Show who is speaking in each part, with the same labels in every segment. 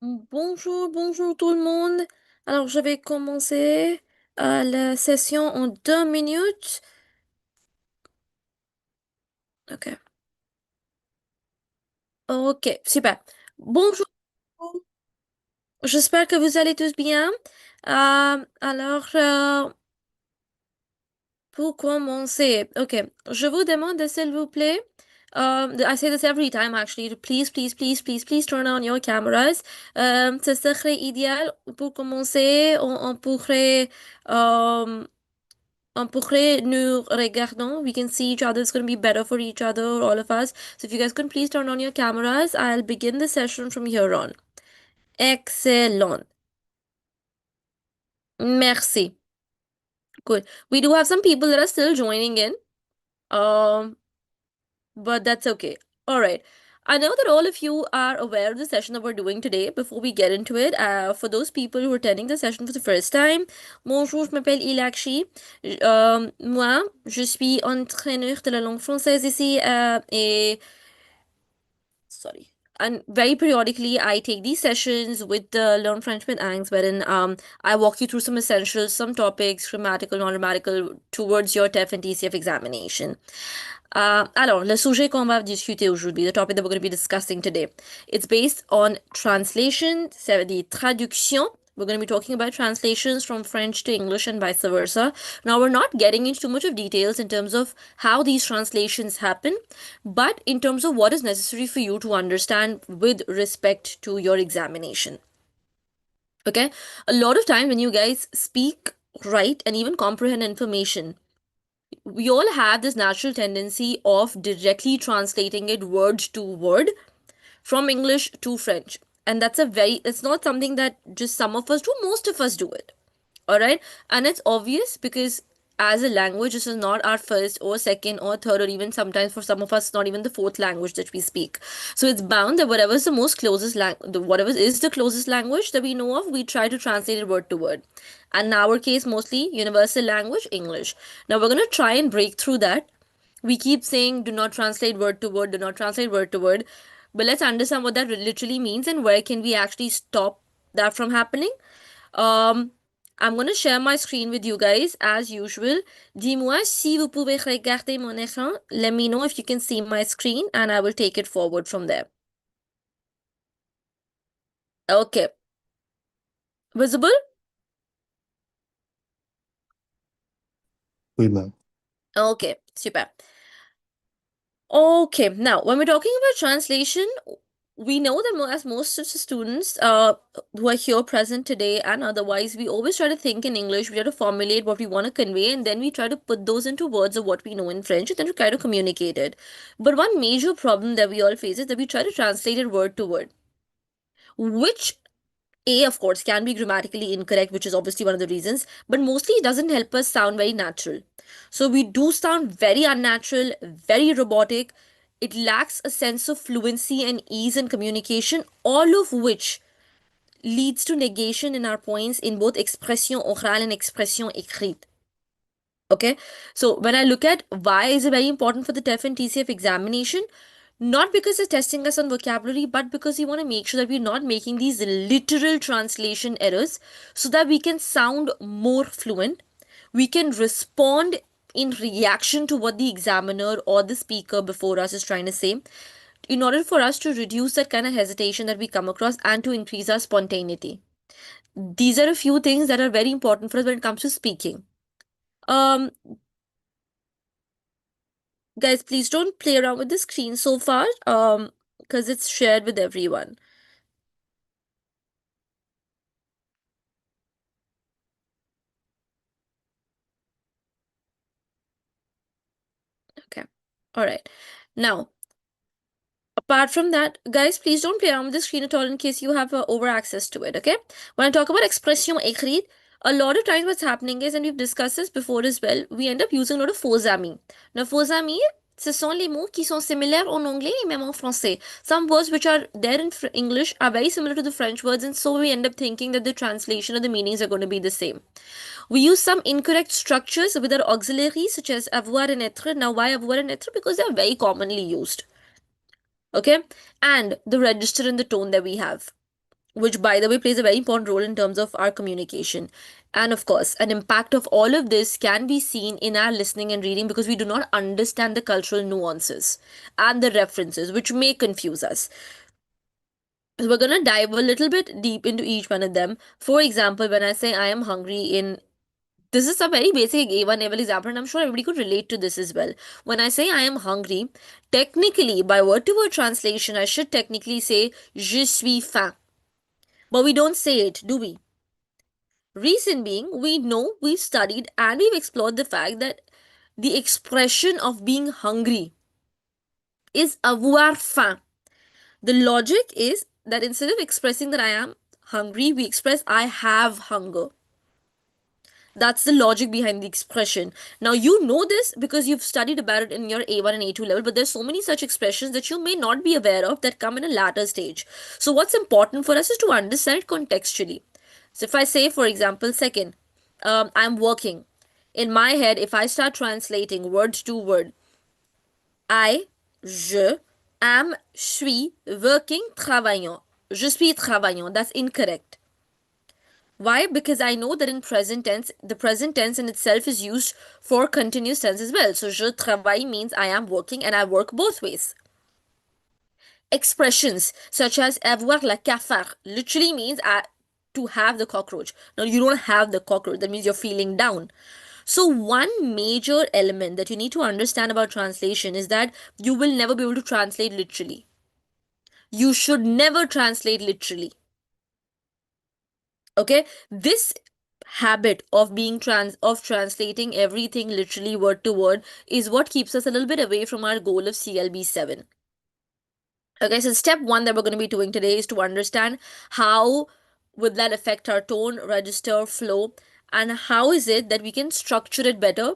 Speaker 1: Bonjour, bonjour tout le monde. Alors, je vais commencer la session en 2 minutes. Ok. Ok, super. Bonjour. J'espère que vous allez tous bien. Pour commencer, ok, je vous demande s'il vous plaît. I say this every time actually. Please, please, please, please, please turn on your cameras. Ce serait idéal pour commencer. On pourrait nous regardons. We can see each other. It's going to be better for each other, all of us. So if you guys can please turn on your cameras, I'll begin the session from here on. Excellent. Merci. Good. We do have some people that are still joining in. Um, but that's okay. All right. I know that all of you are aware of the session that we're doing today. Before we get into it, for those people who are attending the session for the first time, bonjour, je m'appelle Ilakshi. Moi, je suis entraîneur de la langue française ici et sorry. And very periodically, I take these sessions with the Learn French with Anks, wherein I walk you through some essentials, some topics, grammatical, non-grammatical, towards your TEF and TCF examination. Alors, le sujet qu'on va discuter aujourd'hui, the topic that we're going to be discussing today, it's based on translation, c'est the traduction. We're going to be talking about translations from French to English and vice versa. Now, we're not getting into too much of details in terms of how these translations happen, but in terms of what is necessary for you to understand with respect to your examination. Okay? A lot of time when you guys speak, write, and even comprehend information, we all have this natural tendency of directly translating it word to word from English to French. And it's not something that just some of us do, most of us do it. All right. And it's obvious because as a language, this is not our first or second or third, or even sometimes for some of us, not even the fourth language that we speak. So it's bound that whatever is the most closest whatever is the closest language that we know of, we try to translate it word to word. And in our case, mostly universal language, English. Now we're going to try and break through that. We keep saying, do not translate word to word, do not translate word to word. But let's understand what that literally means and where can we actually stop that from happening. Um, I'm going to share my screen with you guys as usual. Dis-moi si vous pouvez regarder mon écran. Let me know if you can see my screen and I will take it forward from there. Okay. Visible?
Speaker 2: Oui, ma'am.
Speaker 1: Okay, super. Okay, now when we're talking about translation, we know that as most of the students who are here present today and otherwise, we always try to think in English, we try to formulate what we want to convey, and then we try to put those into words of what we know in French, and then we try to communicate it. But one major problem that we all face is that we try to translate it word to word, which of course, can be grammatically incorrect, which is obviously one of the reasons, but mostly it doesn't help us sound very natural. So we do sound very unnatural, very robotic. It lacks a sense of fluency and ease in communication, all of which leads to negation in our points in both expression orale and expression écrite. Okay, so when I look at why is it very important for the TEF and TCF examination, not because it's testing us on vocabulary, but because we want to make sure that we're not making these literal translation errors so that we can sound more fluent. We can respond in reaction to what the examiner or the speaker before us is trying to say, in order for us to reduce that kind of hesitation that we come across and to increase our spontaneity. These are a few things that are very important for us when it comes to speaking. Um, Guys, please don't play around with the screen so far, because it's shared with everyone. Okay. All right. Now, apart from that, guys, please don't play around with the screen at all in case you have over access to it. Okay. When I talk about expression écrite, a lot of times what's happening is, and we've discussed this before as well, we end up using a lot of faux amis. Now, faux amis, ce sont les mots qui sont similaires en anglais et même en français. Some words which are there in English are very similar to the French words, and so we end up thinking that the translation or the meanings are going to be the same. We use some incorrect structures with our auxiliaries such as avoir and être. Now, why avoir and être? Because they are very commonly used. Okay, and the register and the tone that we have. which by the way plays a very important role in terms of our communication. And of course, an impact of all of this can be seen in our listening and reading because we do not understand the cultural nuances and the references, which may confuse us. So we're going to dive a little bit deep into each one of them. For example, when I say I am hungry in, this is a very basic A1 level example, and I'm sure everybody could relate to this as well. When I say I am hungry, technically, by word to word translation, I should technically say je suis faim. But we don't say it, do we? Reason being, we know, we've studied, and we've explored the fact that the expression of being hungry is avoir faim. The logic is that instead of expressing that I am hungry, we express I have hunger. That's the logic behind the expression. Now, you know this because you've studied about it in your A1 and A2 level, but there's so many such expressions that you may not be aware of that come in a later stage. So, what's important for us is to understand it contextually. So, if I say, for example, second, I'm working. In my head, if I start translating word to word, I, je, am, suis, working, travaillant. Je suis travaillant. That's incorrect. Why? Because I know that in present tense, the present tense in itself is used for continuous tense as well. So, je travaille means I am working and I work both ways. Expressions such as avoir la cafard literally means to have the cockroach. Now, you don't have the cockroach, that means you're feeling down. So, one major element that you need to understand about translation is that you will never be able to translate literally. You should never translate literally. Okay, this habit of being translating everything literally word to word is what keeps us a little bit away from our goal of CLB 7. Okay, so step one that we're going to be doing today is to understand how would that affect our tone, register, flow, and how is it that we can structure it better,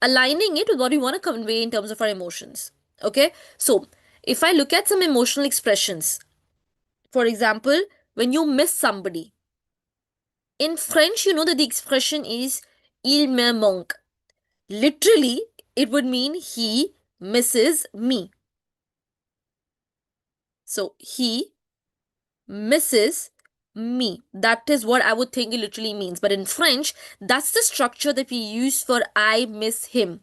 Speaker 1: aligning it with what we want to convey in terms of our emotions. Okay, so if I look at some emotional expressions, for example, when you miss somebody, in French, you know that the expression is il me manque. Literally, it would mean he misses me. So, he misses me. That is what I would think it literally means. But in French, that's the structure that we use for I miss him.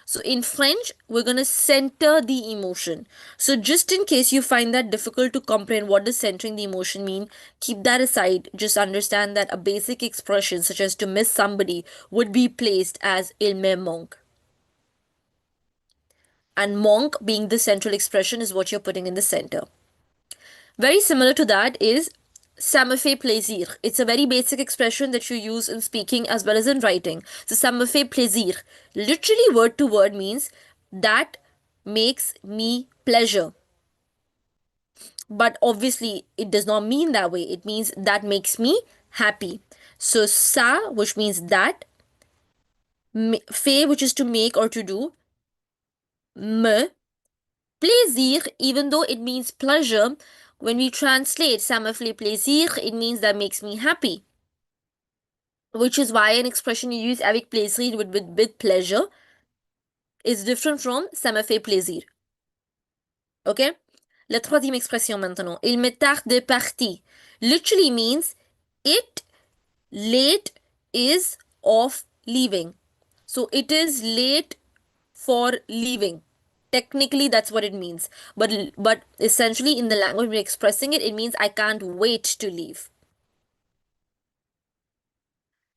Speaker 1: So in French, we're going to center the emotion. So just in case you find that difficult to comprehend what does centering the emotion mean, keep that aside. Just understand that a basic expression such as to miss somebody would be placed as il me manque. And manque being the central expression is what you're putting in the center. Very similar to that is ça me fait plaisir. It's a very basic expression that you use in speaking as well as in writing. So ça me fait plaisir. Literally word to word means that makes me pleasure. But obviously it does not mean that way. It means that makes me happy. So ça, which means that, fait, which is to make or to do, me, plaisir, even though it means pleasure, when we translate ça me fait plaisir, it means that makes me happy. Which is why an expression you use avec plaisir with pleasure is different from ça me fait plaisir. Ok? La troisième expression maintenant. Il me tarde de partir. Literally means it late is of leaving. So it is late for leaving. Technically, that's what it means. But essentially, in the language we're expressing it, it means I can't wait to leave.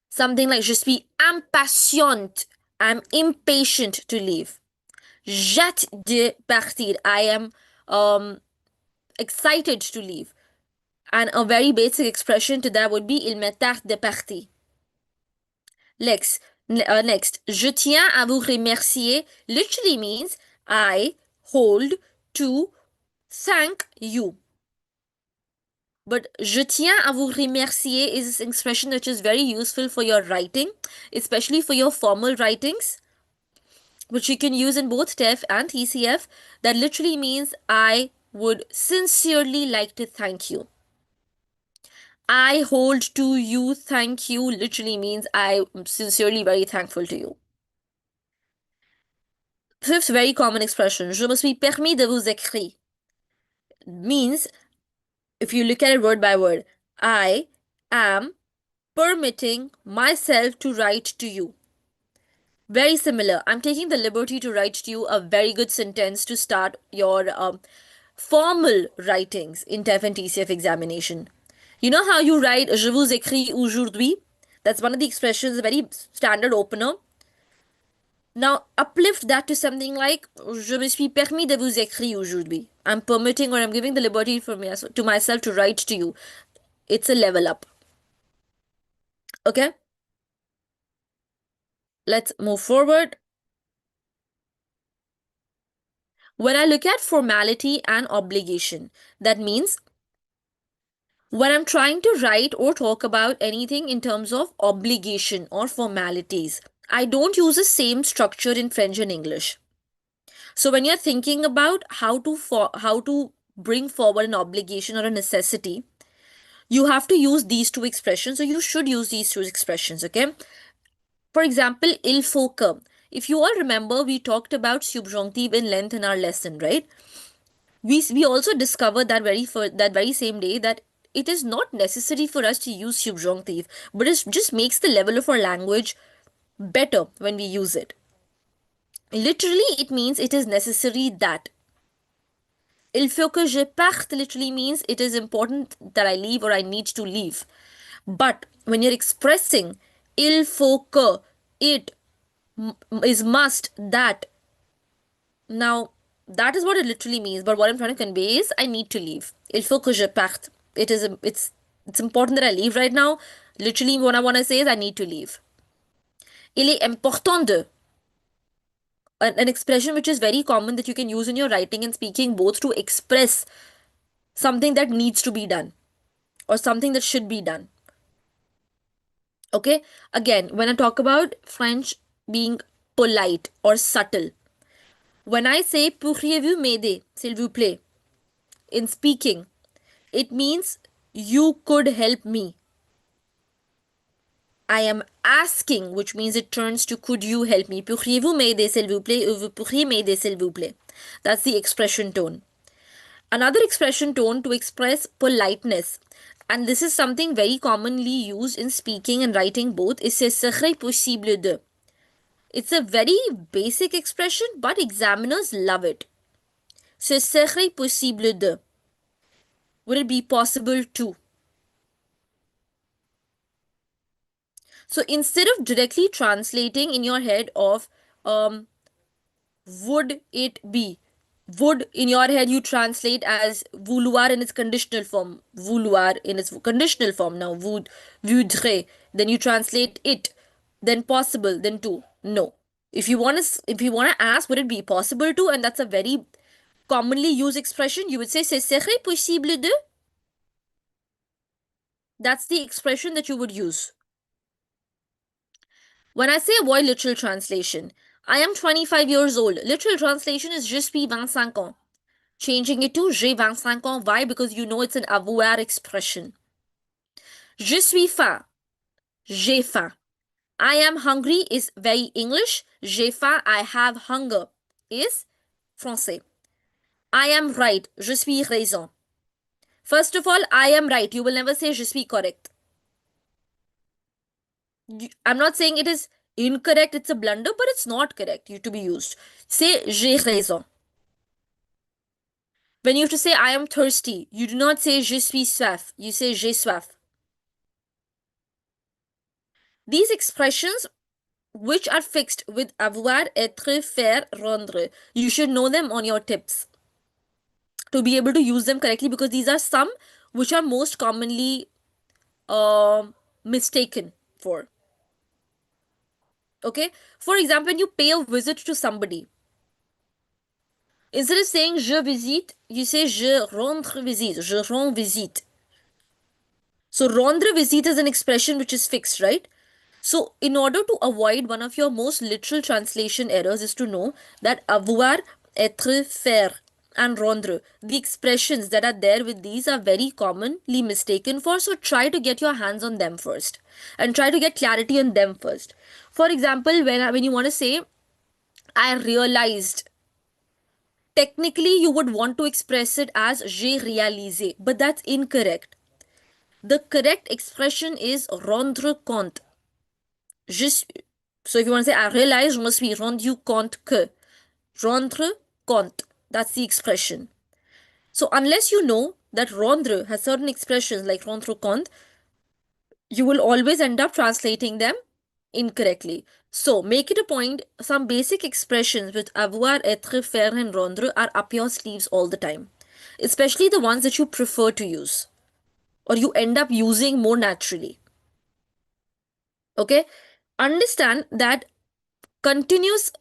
Speaker 1: Something like je suis impatiente. I'm impatient to leave. J'hâte de partir. I am excited to leave. And a very basic expression to that would be il me tarde de partir. Next, je tiens à vous remercier literally means I hold to thank you. But je tiens à vous remercier is an expression which is very useful for your writing, especially for your formal writings, which you can use in both TEF and TCF. That literally means I would sincerely like to thank you. I hold to you, thank you literally means I am sincerely very thankful to you. Fifth very common expression, je me suis permis de vous écrire, means If you look at it word by word, I am permitting myself to write to you. Very similar. I'm taking the liberty to write to you a very good sentence to start your formal writings in TEF and TCF examination. You know how you write Je vous écris aujourd'hui? That's one of the expressions, a very standard opener. Now uplift that to something like Je me suis permis de vous écrire aujourd'hui. I'm permitting or I'm giving the liberty for me to myself to write to you. It's a level up. Okay? Let's move forward. When I look at formality and obligation, that means when I'm trying to write or talk about anything in terms of obligation or formalities, I don't use the same structure in French and English. So when you're thinking about how to bring forward an obligation or a necessity, you have to use these two expressions, or you should use these two expressions, okay? For example, il faut que. If you all remember, we talked about subjunctive in length in our lesson, right? We also discovered that very same day that it is not necessary for us to use subjunctive, but it just makes the level of our language better when we use it. Literally, it means it is necessary that. Il faut que je parte literally means it is important that I leave or I need to leave. But when you're expressing il faut que, it is must that. Now, that is what it literally means. But what I'm trying to convey is I need to leave. Il faut que je parte. It's important that I leave right now. Literally, what I want to say is I need to leave. Il est important de. An expression which is very common that you can use in your writing and speaking both to express something that needs to be done or something that should be done. Okay? Again, when I talk about French being polite or subtle, when I say pourriez-vous m'aider, s'il vous plaît, in speaking, it means you could help me. I am asking, which means it turns to could you help me? Pourriez-vous m'aider, s'il vous plaît? Ou vous pourriez m'aider, s'il vous plaît? That's the expression tone. Another expression tone to express politeness, and this is something very commonly used in speaking and writing both, is ce serait possible de. It's a very basic expression, but examiners love it. Ce serait possible de. Would it be possible to? So instead of directly translating in your head of would it be, would in your head you translate as vouloir in its conditional form, vouloir in its conditional form. Now voudrait, then you translate it, then possible, then to. No. If you want to ask would it be possible to, and that's a very commonly used expression, you would say ce serait possible de. That's the expression that you would use. When I say avoid literal translation, I am 25 years old. Literal translation is je suis 25 ans. Changing it to j'ai 25 ans. Why? Because you know it's an avoir expression. Je suis faim. J'ai faim. I am hungry is very English. J'ai faim, I have hunger is français. I am right. Je suis raison. First of all, I am right. You will never say je suis correct. I'm not saying it is incorrect, it's a blunder, but it's not correct to be used. Say j'ai raison. When you have to say I am thirsty, you do not say je suis soif, you say j'ai soif. These expressions which are fixed with avoir, être, faire, rendre, you should know them on your tips to be able to use them correctly, because these are some which are most commonly mistaken for. Okay? For example, when you pay a visit to somebody, instead of saying je visite, you say je rendre visite, je rends visite. So rendre visite is an expression which is fixed, right? So in order to avoid one of your most literal translation errors is to know that avoir, être, faire and rendre, the expressions that are there with these are very commonly mistaken for. So try to get your hands on them first and try to get clarity on them first. For example, when you want to say I realized Technically, you would want to express it as j'ai réalisé, but that's incorrect. The correct expression is rendre compte. So if you want to say I realize, je me suis rendu compte que. Rendre compte. That's the expression. So unless you know that rendre has certain expressions like rendre compte, you will always end up translating them incorrectly. So make it a point, some basic expressions with avoir, être, faire, and rendre are up your sleeves all the time, especially the ones that you prefer to use or you end up using more naturally. Okay? Understand that continuous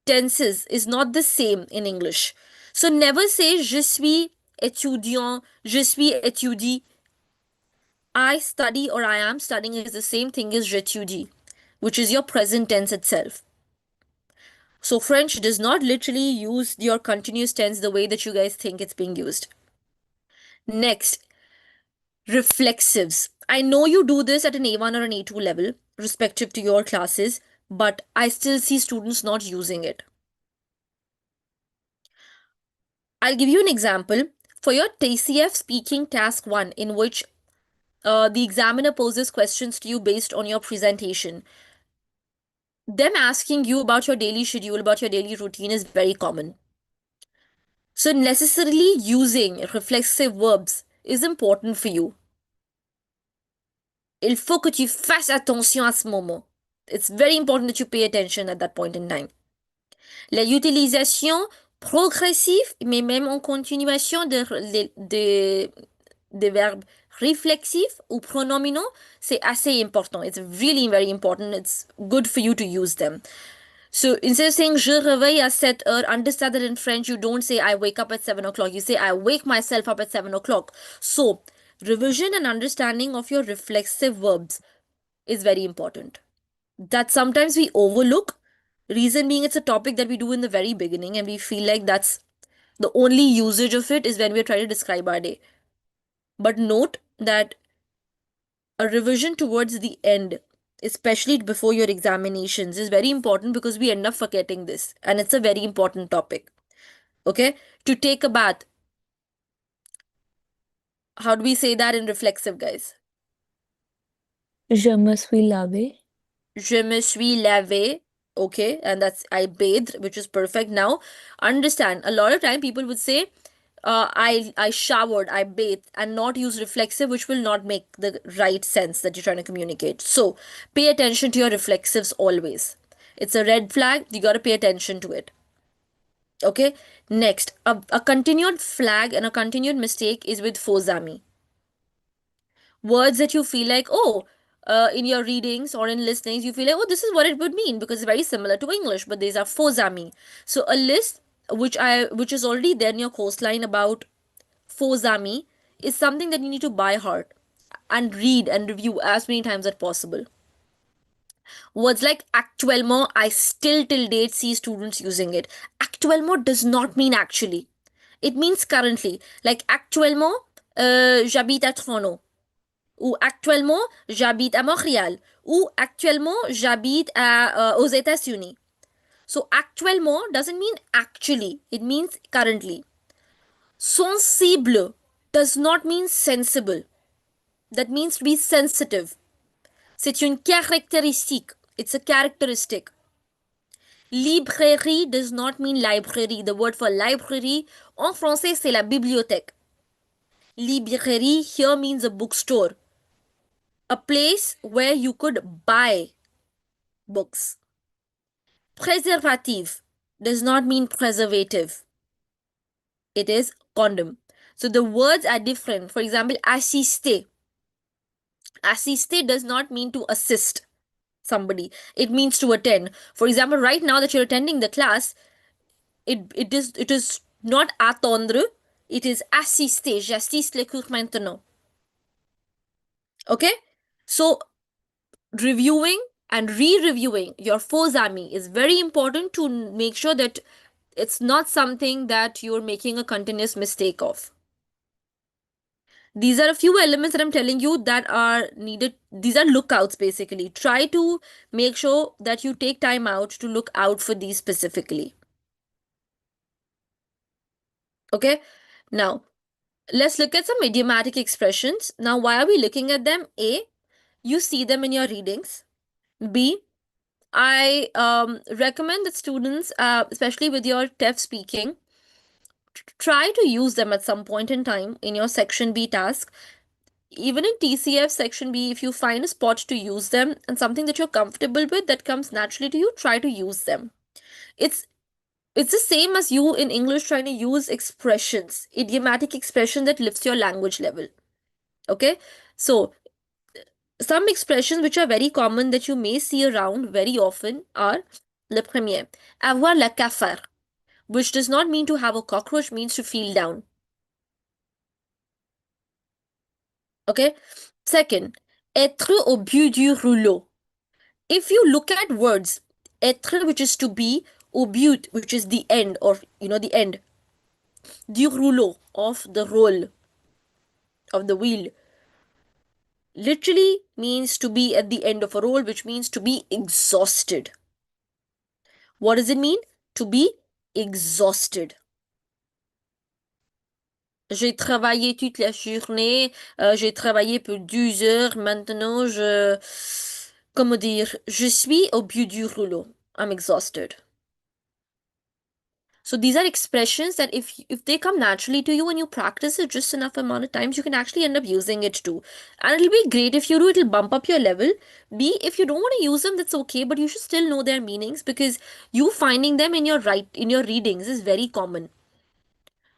Speaker 1: tenses is not the same in English. So never say je suis étudiant, je suis étudie. I study or I am studying is the same thing as j'étudie, which is your present tense itself. So French does not literally use your continuous tense the way that you guys think it's being used. Next, reflexives. I know you do this at an A1 or an A2 level, respective to your classes, but I still see students not using it. I'll give you an example. For your TCF speaking task 1, in which the examiner poses questions to you based on your presentation, them asking you about your daily schedule, about your daily routine is very common. So, necessarily using reflexive verbs is important for you. Il faut que tu fasses attention à ce moment. It's very important that you pay attention at that point in time. La utilisation progressive, mais même en continuation des verbes réflexifs ou pronominaux, c'est assez important. It's really very important. It's good for you to use them. So instead of saying je réveille à 7 heures, understand that in French you don't say I wake up at 7 o'clock. You say I wake myself up at 7 o'clock. So revision and understanding of your reflexive verbs is very important. That sometimes we overlook. Reason being, it's a topic that we do in the very beginning, and we feel like that's the only usage of it is when we're trying to describe our day. But note that a revision towards the end, especially before your examinations, is very important because we end up forgetting this, and it's a very important topic. Okay? To take a bath. How do we say that in reflexive, guys?
Speaker 2: Je me suis lavé.
Speaker 1: Je me suis lavé. Okay, and that's I bathed, which is perfect. Now, understand, a lot of time people would say, I showered, I bathed, and not use reflexive, which will not make the right sense that you're trying to communicate. So, pay attention to your reflexives always. It's a red flag, you gotta pay attention to it. Okay, next, a continued flag and a continued mistake is with fozami. Words that you feel like, oh, in your readings or in listenings, you feel like, oh, this is what it would mean because it's very similar to English, but these are fozami. So a list which is already there in your coastline about fozami is something that you need to by heart and read and review as many times as possible. Words like actuellement, I still till date see students using it. Actuellement does not mean actually. It means currently. Like actuellement, j'habite à Toronto. Ou actuellement, j'habite à Montréal. Ou actuellement, j'habite aux États-Unis. So actuellement doesn't mean actually. It means currently. Sensible does not mean sensible. That means to be sensitive. C'est une caractéristique. It's a characteristic. Librairie does not mean library. The word for library en français c'est la bibliothèque. Librairie here means a bookstore. A place where you could buy books. Preservative does not mean preservative. It is condom. So the words are different. For example, assister. Assister does not mean to assist somebody. It means to attend. For example, right now that you're attending the class, it is not attendre, it is assister. J'assiste les cours maintenant. Okay? So reviewing and re-reviewing your fozami is very important to make sure that it's not something that you're making a continuous mistake of. These are a few elements that I'm telling you that are needed. These are lookouts basically. Try to make sure that you take time out to look out for these specifically. Okay, now let's look at some idiomatic expressions. Now, why are we looking at them? A, you see them in your readings. B, I recommend that students, especially with your TEF speaking, try to use them at some point in time in your section B task. Even in TCF section B, if you find a spot to use them and something that you're comfortable with that comes naturally to you, try to use them. It's it's the same as you in English trying to use expressions, idiomatic expression that lifts your language level. Okay? So, some expressions which are very common that you may see around very often are le premier, avoir la cafard, which does not mean to have a cockroach, means to feel down. Okay? Second, être au bout du rouleau. If you look at words, être, which is to be, au but, which is the end, or the end, du rouleau, of the roll, of the wheel, literally means to be at the end of a roll, which means to be exhausted. What does it mean? To be exhausted. J'ai travaillé toute la journée, j'ai travaillé pour 12 heures, maintenant comment dire, je suis au bout du rouleau. I'm exhausted. So these are expressions that if they come naturally to you and you practice it just enough amount of times, you can actually end up using it too. And it'll be great if you do, it'll bump up your level. B, if you don't want to use them, that's okay, but you should still know their meanings because you finding them in your readings is very common.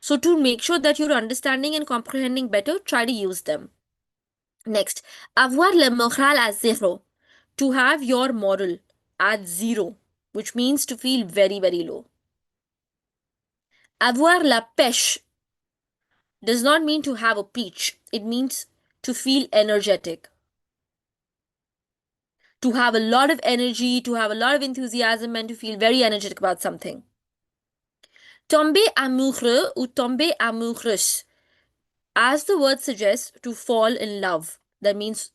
Speaker 1: So to make sure that you're understanding and comprehending better, try to use them. Next, avoir le moral à zéro. To have your moral at zero, which means to feel very, very low. Avoir la pêche does not mean to have a peach. It means to feel energetic, to have a lot of energy, to have a lot of enthusiasm, and to feel very energetic about something. Tomber amoureux ou tomber amoureuse. As the word suggests, to fall in love. That means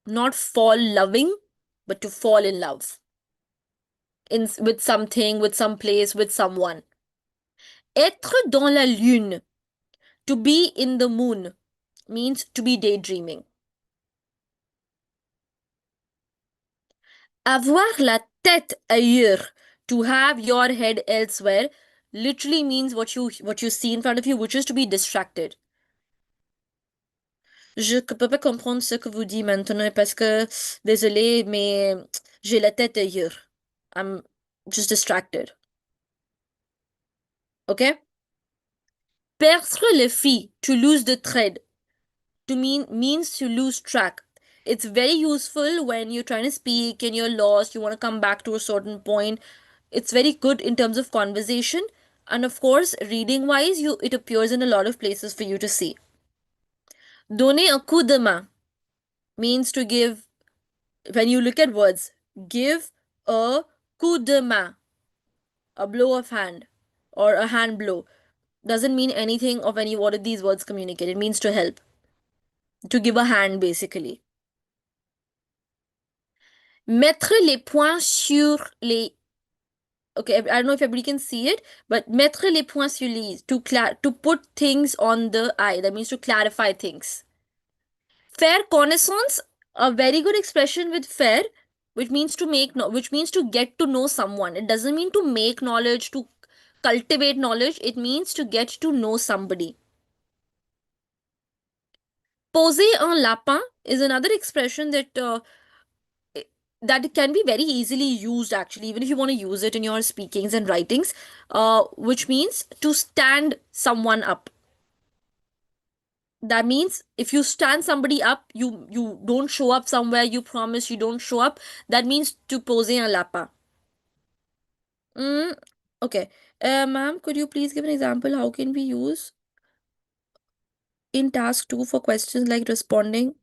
Speaker 1: not fall loving, but to fall in love with something, with some place, with someone. Être dans la lune, to be in the moon, means to be daydreaming. Avoir la tête ailleurs, to have your head elsewhere, literally means what you see in front of you, which is to be distracted. Je ne peux pas comprendre ce que vous dites maintenant parce que, désolé, mais j'ai la tête ailleurs. I'm just distracted. Okay? Perdre le fil, to lose the thread, means to lose track. It's very useful when you're trying to speak and you're lost, you want to come back to a certain point. It's very good in terms of conversation. And of course, reading wise, it appears in a lot of places for you to see. Donner un coup de main means to give, when you look at words, give a coup de main, a blow of hand, or a hand blow. Doesn't mean anything of any what these words communicate. It means to help, to give a hand basically. Mettre les points sur les. Okay, I don't know if everybody can see it, but mettre les points sur les, to put things on the I. That means to clarify things. Faire connaissance, a very good expression with faire, which means to which means to get to know someone. It doesn't mean to make knowledge, to cultivate knowledge. It means to get to know somebody. Poser un lapin is another expression that can be very easily used actually, even if you want to use it in your speakings and writings, which means to stand someone up. That means if you stand somebody up, you don't show up somewhere, you promise you don't show up, that means to poser un lapin. mm, okay, ma'am, could you please give an example how can we use in task 2 for questions like responding.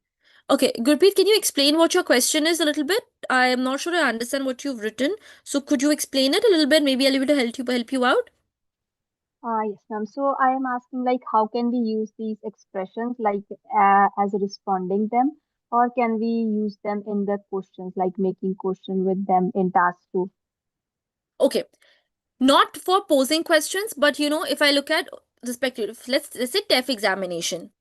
Speaker 1: Okay, Gurpreet, can you explain what your question is a little bit? I am not sure I understand what you've written. So could you explain it a little bit? Maybe I'll be able to help you out.
Speaker 3: Yes, ma'am. So I am asking like how can we use these expressions like as responding them, or can we use them in the questions like making question with them in task two?
Speaker 1: Okay. Not for posing questions, but if I look at respective, let's say TEF examination.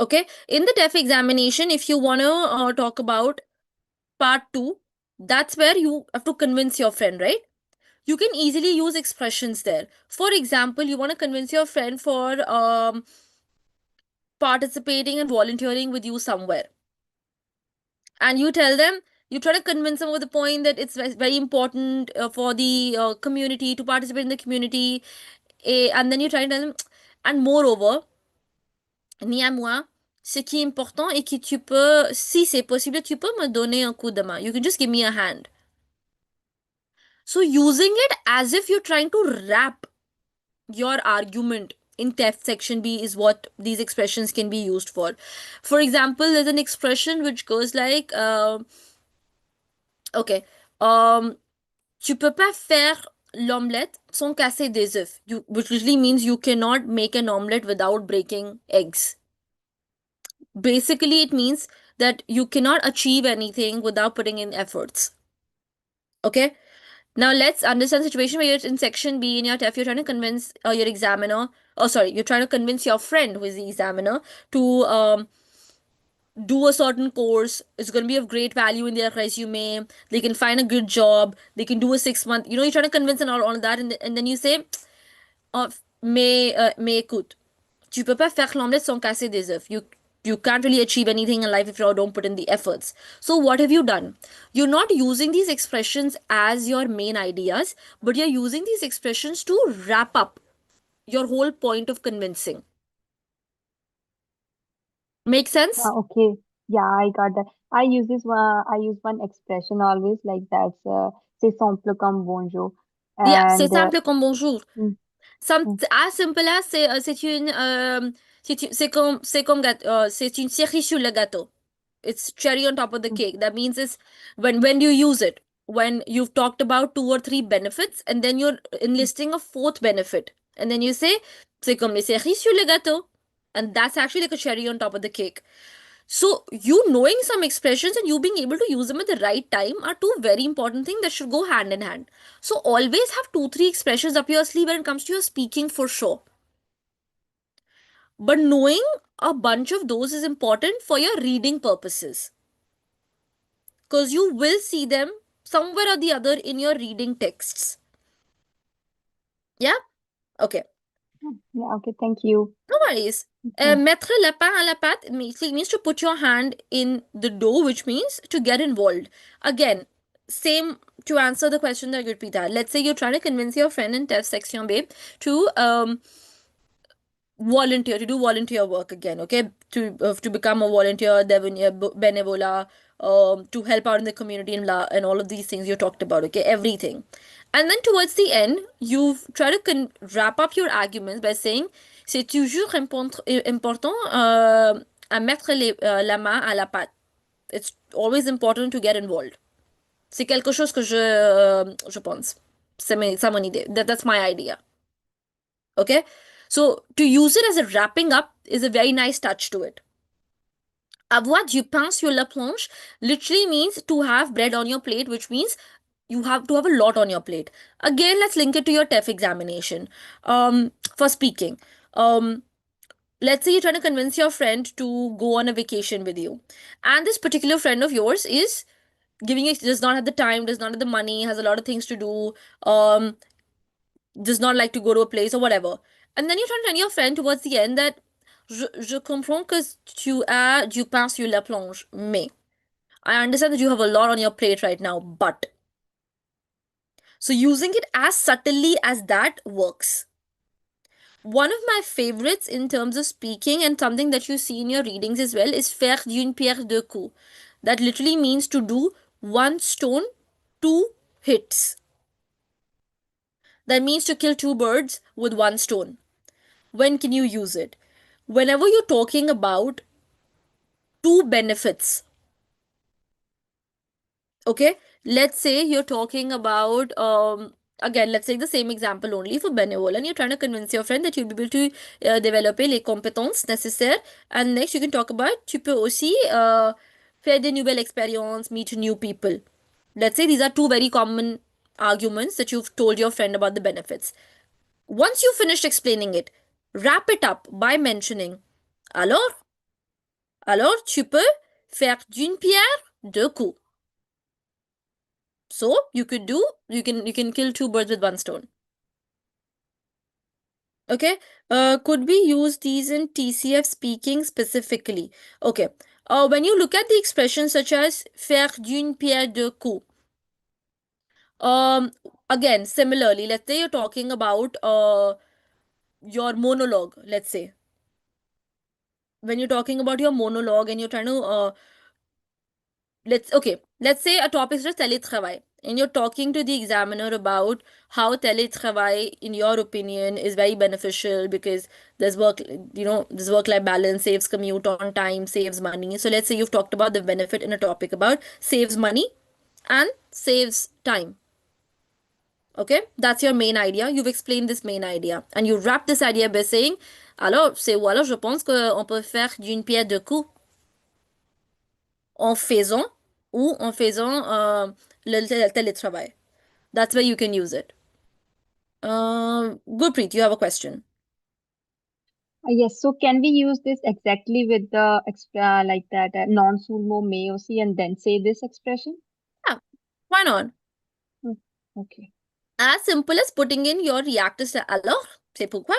Speaker 1: Okay, in the TEF examination, if you want to talk about part 2, that's where you have to convince your friend, right? You can easily use expressions there. For example, you want to convince your friend for participating and volunteering with you somewhere, and you tell them, you try to convince them with the point that it's very important for the community to participate in the community, and then you try to tell them, and moreover, néanmoins, ce qui est important est que tu peux, si c'est possible, tu peux me donner un coup de main. You can just give me a hand. So using it as if you're trying to wrap your argument in TEF section B is what these expressions can be used for. For example, there's an expression which goes like, okay, tu peux pas faire l'omelette sans casser des œufs, which usually means you cannot make an omelette without breaking eggs. Basically, it means that you cannot achieve anything without putting in efforts. Okay? Now let's understand the situation where you're in section B in your TEF, you're trying to convince your examiner, you're trying to convince your friend who is the examiner to do a certain course. It's going to be of great value in their resume. They can find a good job. They can do a 6 month. You're trying to convince and all of that, and then you say, oh, mais écoute, tu peux pas faire l'omelette sans casser des œufs. You can't really achieve anything in life if you don't put in the efforts. So what have you done? You're not using these expressions as your main ideas, but you're using these expressions to wrap up your whole point of convincing. Make sense?
Speaker 3: Okay. Yeah, I got that. I use this one. I use one expression always like that's c'est simple comme bonjour.
Speaker 1: Yeah, c'est
Speaker 3: And
Speaker 1: simple comme bonjour.
Speaker 3: mm, mm,
Speaker 1: As simple as c'est une c'est une cerise sur le gâteau. It's cherry on top of the
Speaker 3: mm,
Speaker 1: cake. That means is when do you use it? When you've talked about 2 or 3 benefits, and then you're
Speaker 3: mm.
Speaker 1: enlisting a 4th benefit, and then you say c'est comme les cerises sur le gâteau, and that's actually like a cherry on top of the cake. So you knowing some expressions and you being able to use them at the right time are 2 very important things that should go hand in hand. So always have 2 3 expressions up your sleeve when it comes to your speaking, for sure. But knowing a bunch of those is important for your reading purposes, because you will see them somewhere or the other in your reading texts. Yeah? Okay.
Speaker 3: Yeah, okay, thank you.
Speaker 1: No worries.
Speaker 3: Yeah.
Speaker 1: Mettre la pain à la pâte means to put your hand in the dough, which means to get involved. Again, same to answer the question that Gurpreeta. Let's say you're trying to convince your friend in TEF section babe to volunteer, to do volunteer work again, okay, to become a volunteer, benevola, to help out in the community and all of these things you talked about, okay, everything. And then towards the end you try to wrap up your arguments by saying c'est toujours important à mettre la main à la pâte. It's always important to get involved. C'est quelque chose que je pense. C'est mon idée. That's my idea. Okay? So to use it as a wrapping up is a very nice touch to it. Avoir du pain sur la planche literally means to have bread on your plate, which means you have to have a lot on your plate. Again, let's link it to your TEF examination. For speaking. Let's say you're trying to convince your friend to go on a vacation with you. And this particular friend of yours is does not have the time, does not have the money, has a lot of things to do, does not like to go to a place or whatever. And then you're trying to tell your friend towards the end that je comprends que tu as du pain sur la planche, mais I understand that you have a lot on your plate right now, but. So using it as subtly as that works. One of my favorites in terms of speaking and something that you see in your readings as well is faire d'une pierre deux coups. That literally means to do one stone, 2 hits. That means to kill 2 birds with one stone. When can you use it? Whenever you're talking about 2 benefits. Okay, let's say you're talking about again, let's take the same example only for Benevol, and you're trying to convince your friend that you'll be able to développer les compétences nécessaires. And next you can talk about tu peux aussi faire des nouvelles expériences, meet new people. Let's say these are 2 very common arguments that you've told your friend about the benefits. Once you've finished explaining it, Wrap it up by mentioning, alors, tu peux faire d'une pierre deux coups. So you can kill two birds with one stone. Okay. Could we use these in TCF speaking specifically? Okay. When you look at the expressions such as faire d'une pierre deux coups, again, similarly, let's say you're talking about your monologue, let's say. When you're talking about your monologue and you're trying to let's say a topic is télétravail and you're talking to the examiner about how télétravail in your opinion is very beneficial because there's this work life balance, saves commute on time, saves money. So let's say you've talked about the benefit in a topic about saves money and saves time. Okay, that's your main idea. You've explained this main idea and you wrap this idea by saying alors je pense qu'on peut faire d'une pierre deux coups en faisant ou en faisant le télétravail. That's where you can use it. Gurpreet, you have a question.
Speaker 3: Yes, so can we use this exactly with the like that non-sumo may or see and then say this expression?
Speaker 1: Yeah, why not?
Speaker 3: Hmm, okay.
Speaker 1: As simple as putting in your reactor say alors, c'est pourquoi.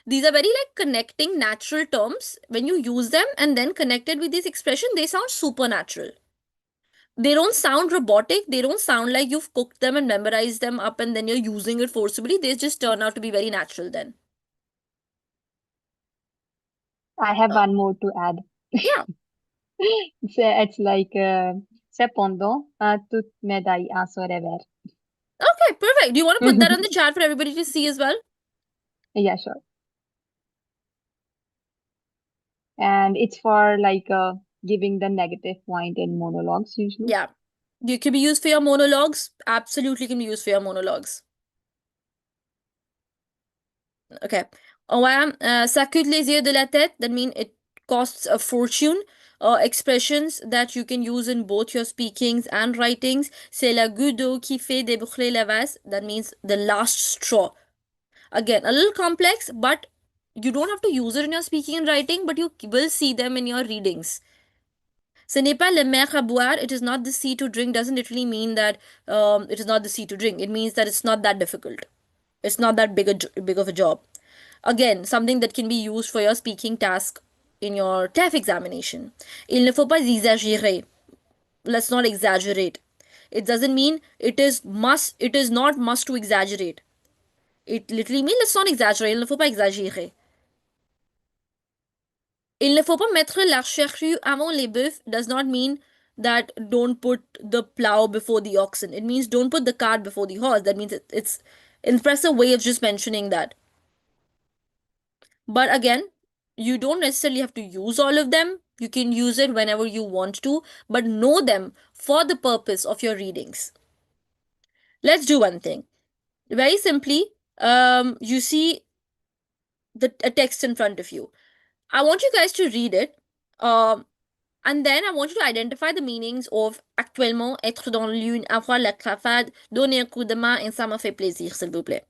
Speaker 1: These are very like connecting natural terms. When you use them and then connected with this expression, they sound supernatural. They don't sound robotic. They don't sound like you've cooked them and memorized them up and then you're using it forcibly. They just turn out to be very natural then.
Speaker 3: I have
Speaker 1: Uh,
Speaker 3: one more to add.
Speaker 1: yeah.
Speaker 3: It's like cependant, toute médaille a son revers.
Speaker 1: Okay, perfect. Do you want to put that on the chat for everybody to see as well?
Speaker 3: Yeah, sure. And it's for like giving the negative point in monologues usually.
Speaker 1: Yeah. You can be used for your monologues. Absolutely can be used for your monologues. Okay. Ça coûte les yeux de la tête. That means it costs a fortune. Expressions that you can use in both your speakings and writings. C'est la goutte d'eau qui fait déboucher la vase. That means the last straw. Again, a little complex, but you don't have to use it in your speaking and writing, but you will see them in your readings. Ce n'est pas le mer à boire, it is not the sea to drink, doesn't literally mean that it is not the sea to drink. It means that it's not that difficult. It's not that big of a job. Again, something that can be used for your speaking task in your TEF examination. Il ne faut pas exagérer. Let's not exaggerate. It doesn't mean it is not must to exaggerate. It literally means let's not exaggerate. Il ne faut pas exagérer. Il ne faut pas mettre la charrue avant les bœufs does not mean that don't put the plow before the oxen. It means don't put the cart before the horse. That means it's an impressive way of just mentioning that. But again, you don't necessarily have to use all of them. You can use it whenever you want to, but know them for the purpose of your readings. Let's do one thing. Very simply, you see a text in front of you. I want you guys to read it. And then I want you to identify the meanings of actuellement, être dans la lune, avoir la cravate, donner un coup de main, et ça m'a fait plaisir, s'il vous plaît.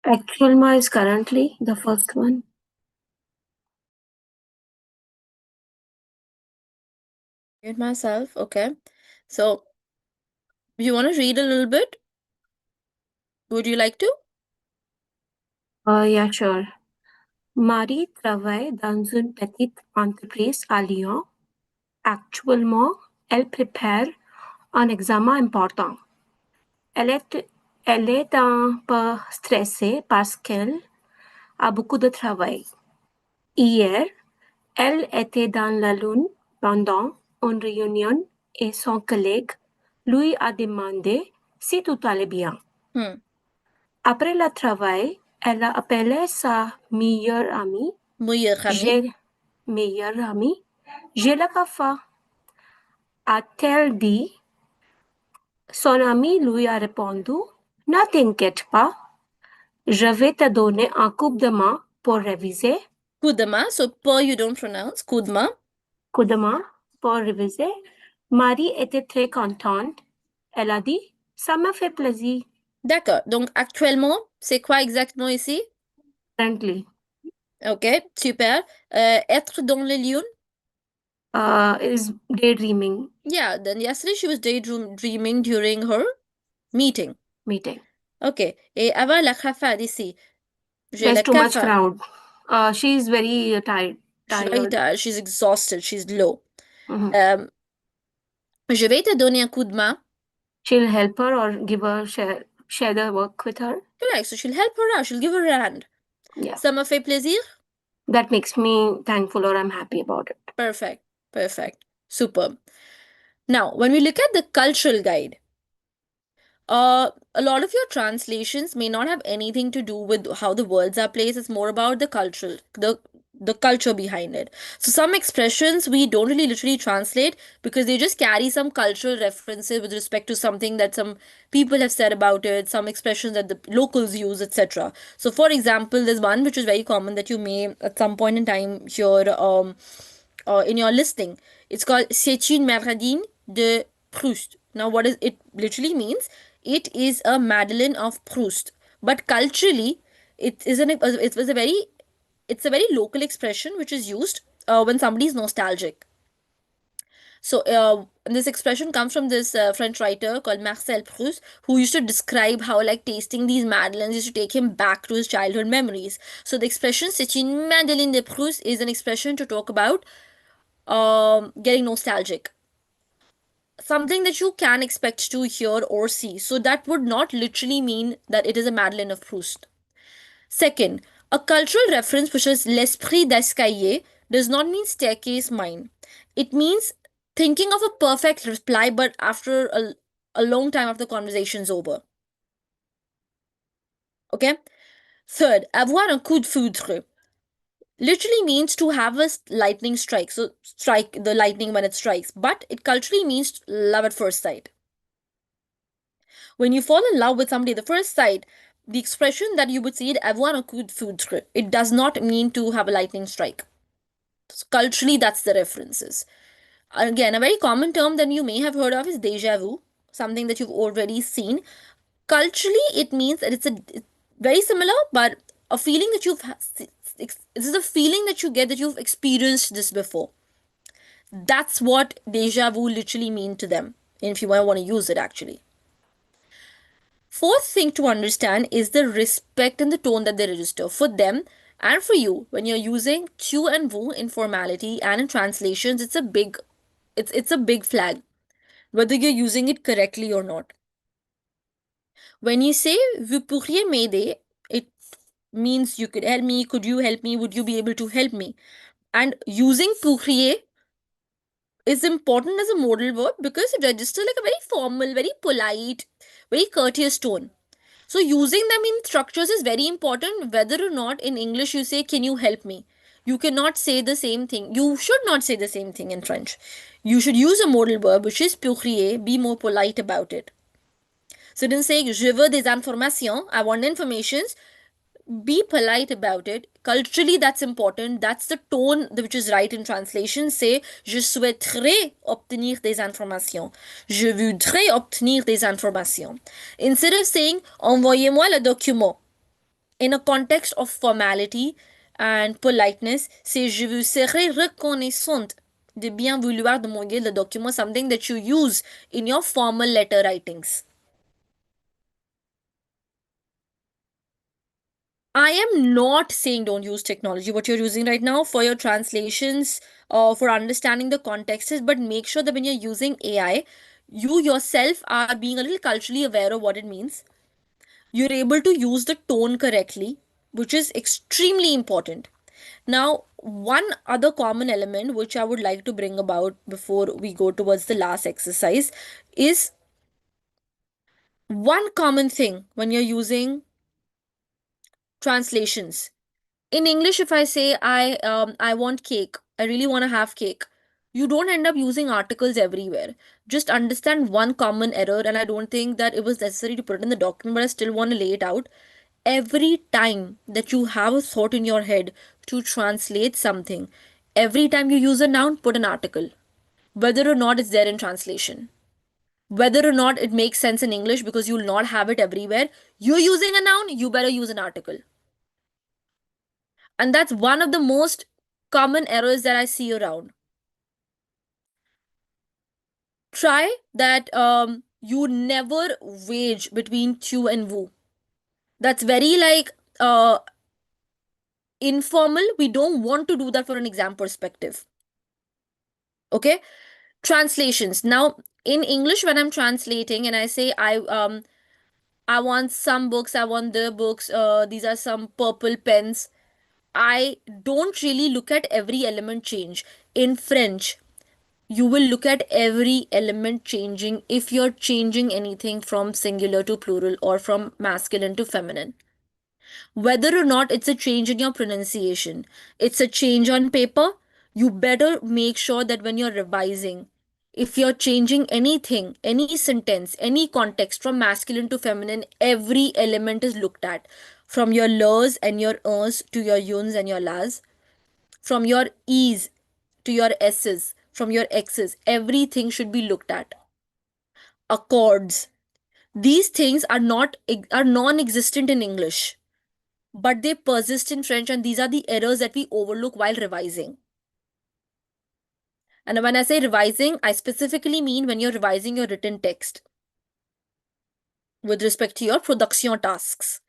Speaker 2: Actuellement is currently the first one.
Speaker 1: Mute myself, okay. So, you want to read a little bit? Would you like to?
Speaker 2: Yeah, sure. Marie travaille dans une petite entreprise à Lyon. Actuellement, elle prépare un examen important. Elle est un peu stressée parce qu'elle a beaucoup de travail. Hier, elle était dans la lune pendant une réunion et son collègue lui a demandé si tout allait bien. Après le travail, elle a appelé sa meilleure amie.
Speaker 1: Meilleur ami.
Speaker 2: Meilleure amie. Je l'ai pas fait. A-t-elle dit? Son ami lui a répondu, ne t'inquiète pas, je vais te donner un coup de main pour réviser.
Speaker 1: Coup de main. So, per you don't pronounce. Coup de main.
Speaker 2: Coup de main pour réviser. Marie était très contente. Elle a dit, ça me fait plaisir.
Speaker 1: D'accord. Donc, actuellement, c'est quoi exactement ici?
Speaker 2: Currently.
Speaker 1: Ok, super. Être dans le lion?
Speaker 2: Is daydreaming
Speaker 1: Yeah, then yesterday she was daydreaming during her meeting.
Speaker 2: meeting.
Speaker 1: Ok. Et avoir la cafard ici. J'ai
Speaker 2: There's
Speaker 1: la
Speaker 2: too much
Speaker 1: cafard.
Speaker 2: crowd. She is very tired.
Speaker 1: She's very tired. She's exhausted. She's low.
Speaker 2: Mhm.
Speaker 1: Je vais te donner un coup de main.
Speaker 2: She'll help her or give her share the work with her.
Speaker 1: Correct. So she'll help her out. She'll give her a hand.
Speaker 2: Yeah.
Speaker 1: Ça me fait plaisir.
Speaker 2: That makes me thankful or I'm happy about it.
Speaker 1: Perfect. Perfect. Superb. Now, when we look at the cultural guide, a lot of your translations may not have anything to do with how the words are placed. It's more about the culture behind it. So some expressions we don't really literally translate because they just carry some cultural references with respect to something that some people have said about it, some expressions that the locals use, etc. So for example, there's one which is very common that you may at some point in time hear in your listing. It's called C'est une Madeleine de Proust. Now, what is it literally means? It is a Madeleine of Proust. But culturally, it was a very it's a very local expression which is used when somebody is nostalgic. So, this expression comes from this French writer called Marcel Proust, who used to describe how, like, tasting these madeleines used to take him back to his childhood memories. So, the expression "C'est une Madeleine de Proust" is an expression to talk about getting nostalgic. Something that you can expect to hear or see. So, that would not literally mean that it is a Madeleine of Proust. Second, a cultural reference which is l'esprit d'escalier does not mean staircase mind. It means thinking of a perfect reply, but after a long time after the conversation's over. Okay? Third, avoir un coup de foudre literally means to have a lightning strike. So, strike the lightning when it strikes. But it culturally means love at first sight. When you fall in love with somebody at the first sight, the expression that you would see it avoir un coup de foudre, it does not mean to have a lightning strike. So culturally, that's the references. Again, a very common term that you may have heard of is deja vu, something that you've already seen. Culturally, it means that it's very similar, but a feeling that this is a feeling that you get that you've experienced this before. That's what deja vu literally mean to them, if you want to use it actually. Fourth thing to understand is the respect and the tone that they register for them and for you. When you're using tu and vous in formality and in translations, it's a big flag, whether you're using it correctly or not. When you say vous pourriez m'aider, it means you could help me, could you help me, would you be able to help me? And using pourriez is important as a modal verb because it registers like a very formal, very polite, very courteous tone. So using them in structures is very important, whether or not in English you say, can you help me? You cannot say the same thing. You should not say the same thing in French. You should use a modal verb, which is pourriez, be more polite about it. So instead of saying, je veux des informations, I want informations, be polite about it. Culturally, that's important. That's the tone which is right in translation. Say, je souhaiterais obtenir des informations. Je voudrais obtenir des informations. Instead of saying, envoyez-moi le document. In a context of formality and politeness, say, je vous serai reconnaissante de bien vouloir demander le document, something that you use in your formal letter writings. I am not saying don't use technology, what you're using right now for your translations or for understanding the contexts, but make sure that when you're using AI, you yourself are being a little culturally aware of what it means. You're able to use the tone correctly, which is extremely important. Now, one other common element which I would like to bring about before we go towards the last exercise is One common thing when you're using translations. In English, if I say I want cake, I really want to have cake, you don't end up using articles everywhere. Just understand one common error, and I don't think that it was necessary to put it in the document, but I still want to lay it out. Every time that you have a thought in your head to translate something, every time you use a noun, put an article, whether or not it's there in translation. Whether or not it makes sense in English, because you'll not have it everywhere. You're using a noun, you better use an article. And that's one of the most common errors that I see around. Try that you never wage between tu and wu. That's very like informal. We don't want to do that for an exam perspective. Okay? Translations. Now, in English, when I'm translating and I say I want some books, I want the books, these are some purple pens, I don't really look at every element change. In French, you will look at every element changing if you're changing anything from singular to plural or from masculine to feminine. Whether or not it's a change in your pronunciation, it's a change on paper, you better make sure that when you're revising, if you're changing anything, any sentence, any context from masculine to feminine, every element is looked at. From your l's and your ers to your yuns and your las, from your e's to your s's, from your x's, everything should be looked at. Accords. These things are non-existent in English, but they persist in French, and these are the errors that we overlook while revising. And when I say revising, I specifically mean when you're revising your written text with respect to your production tasks.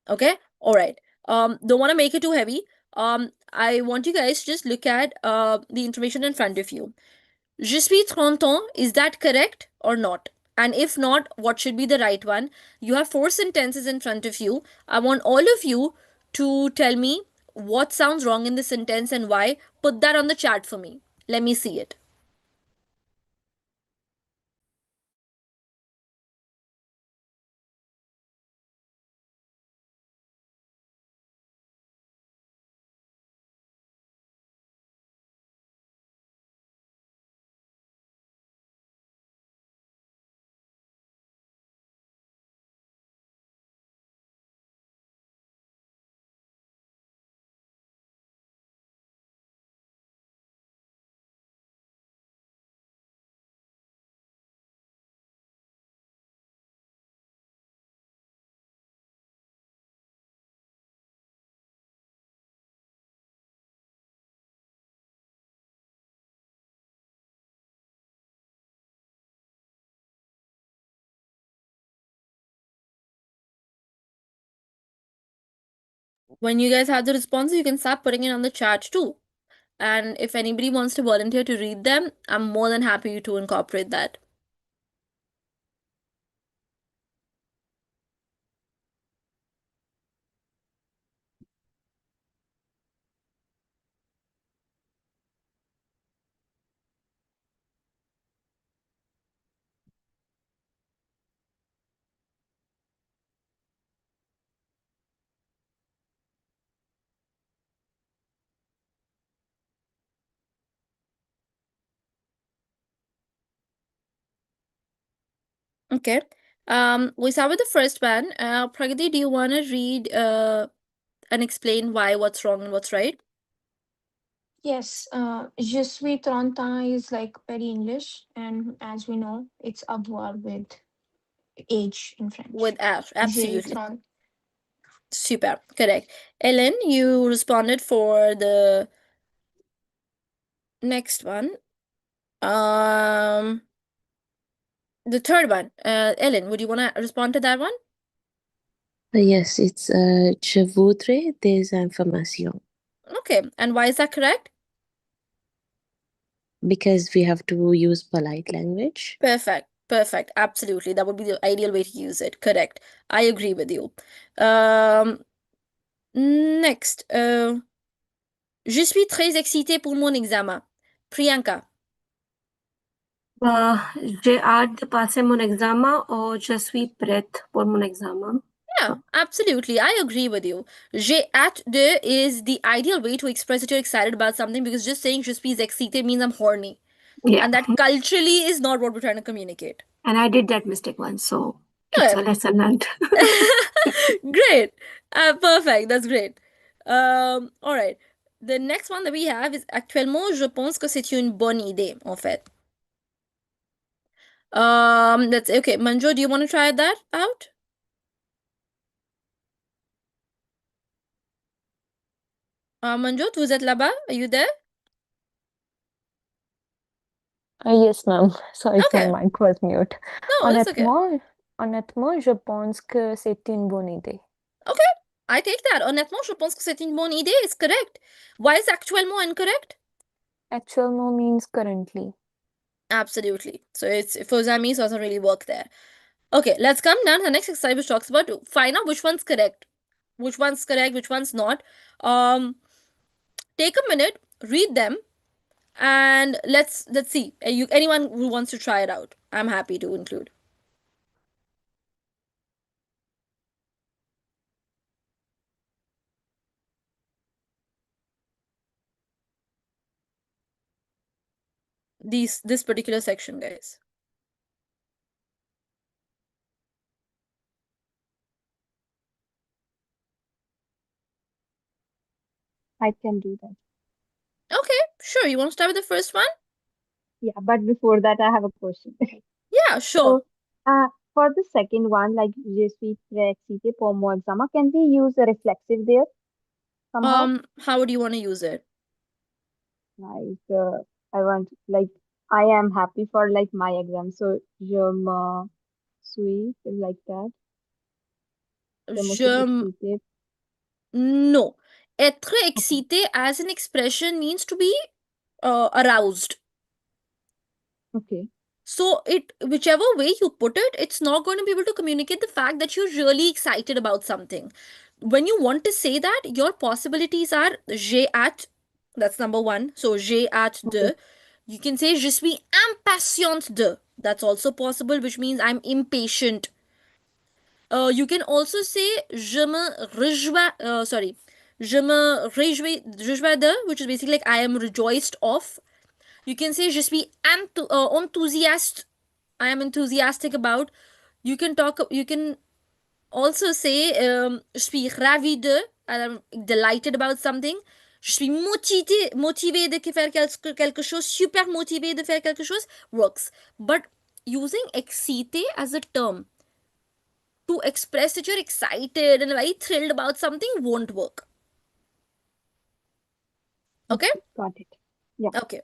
Speaker 1: Okay? All right. Don't want to make it too heavy. I want you guys to just look at the information in front of you. Je suis 30 ans, is that correct or not? And if not, what should be the right one? You have 4 sentences in front of you. I want all of you to tell me what sounds wrong in the sentence and why. Put that on the chat for me. Let me see it. When you guys have the responses, you can start putting it on the chat too. And if anybody wants to volunteer to read them, I'm more than happy to incorporate that. Okay. We start with the first one. Pragati, do you want to read and explain why, what's wrong and what's right?
Speaker 4: Yes, je suis 30 ans is like very English, and as we know, it's avoir with age in
Speaker 1: With
Speaker 4: French.
Speaker 1: F,
Speaker 4: J'ai
Speaker 1: absolutely.
Speaker 4: 30.
Speaker 1: Super, correct. Ellen, you responded for the next one. Um, the third one. Ellen, would you want to respond to that one?
Speaker 5: Yes, it's je voudrais des informations
Speaker 1: Okay, and why is that correct?
Speaker 5: because we have to use polite language.
Speaker 1: Perfect, perfect, absolutely. That would be the ideal way to use it. Correct. I agree with you. Um, next. Je suis très excitée pour mon examen. Priyanka.
Speaker 2: J'ai hâte de passer mon examen or je suis prête pour mon examen.
Speaker 1: Yeah, absolutely. I agree with you. J'ai hâte de is the ideal way to express that you're excited about something, because just saying je suis excité means I'm horny.
Speaker 2: Yeah.
Speaker 1: And that culturally is not what we're trying to communicate.
Speaker 2: And I did that mistake once, so it's
Speaker 1: Yeah.
Speaker 2: a lesson learned.
Speaker 1: Great. Perfect. That's great. All right. The next one that we have is actuellement, je pense que c'est une bonne idée, en fait. That's okay. Manjo, do you want to try that out? Manjot, vous êtes là-bas? Are you there?
Speaker 6: Yes, ma'am. Sorry,
Speaker 1: Okay.
Speaker 6: my mic was mute.
Speaker 1: No, it's okay.
Speaker 6: Honnêtement, je pense que c'est une bonne idée.
Speaker 1: Okay, I take that. Honnêtement, je pense que c'est une bonne idée. It's correct. Why is actuellement incorrect?
Speaker 6: Actuellement means currently.
Speaker 1: Absolutely. So it's Fozami, so it doesn't really work there. Okay, let's come down to the next exercise, which talks about to find out which one's correct. Which one's correct, which one's not. Take a minute, read them, and let's see. Anyone who wants to try it out, I'm happy to include. This particular section, guys.
Speaker 3: I can do that.
Speaker 1: Okay, sure. You want to start with the first one?
Speaker 3: Yeah, but before that, I have a question.
Speaker 1: Yeah, sure.
Speaker 3: For the second one, like je suis très excité pour mon examen, can we use a reflexive there somehow?
Speaker 1: How would you want to use it?
Speaker 3: Like I want, like I am happy for like my exam, so je me suis like that. Je me suis excité.
Speaker 1: No. Être excité as an expression means to be aroused.
Speaker 3: Okay.
Speaker 1: So whichever way you put it, it's not going to be able to communicate the fact that you're really excited about something. When you want to say that, your possibilities are j'ai hâte. That's number one. So j'ai hâte de. You can say je suis impatiente de. That's also possible, which means I'm impatient. You can also say je me réjouis. Je me réjouis de, which is basically like I am rejoiced of. You can say je suis enthousiaste. I am enthusiastic about. You can also say je suis ravi de. I am delighted about something. Je suis motivé de faire quelque chose. Super motivé de faire quelque chose works. But using excité as a term to express that you're excited and very thrilled about something won't work. Okay?
Speaker 3: Got it. Yeah.
Speaker 1: Okay.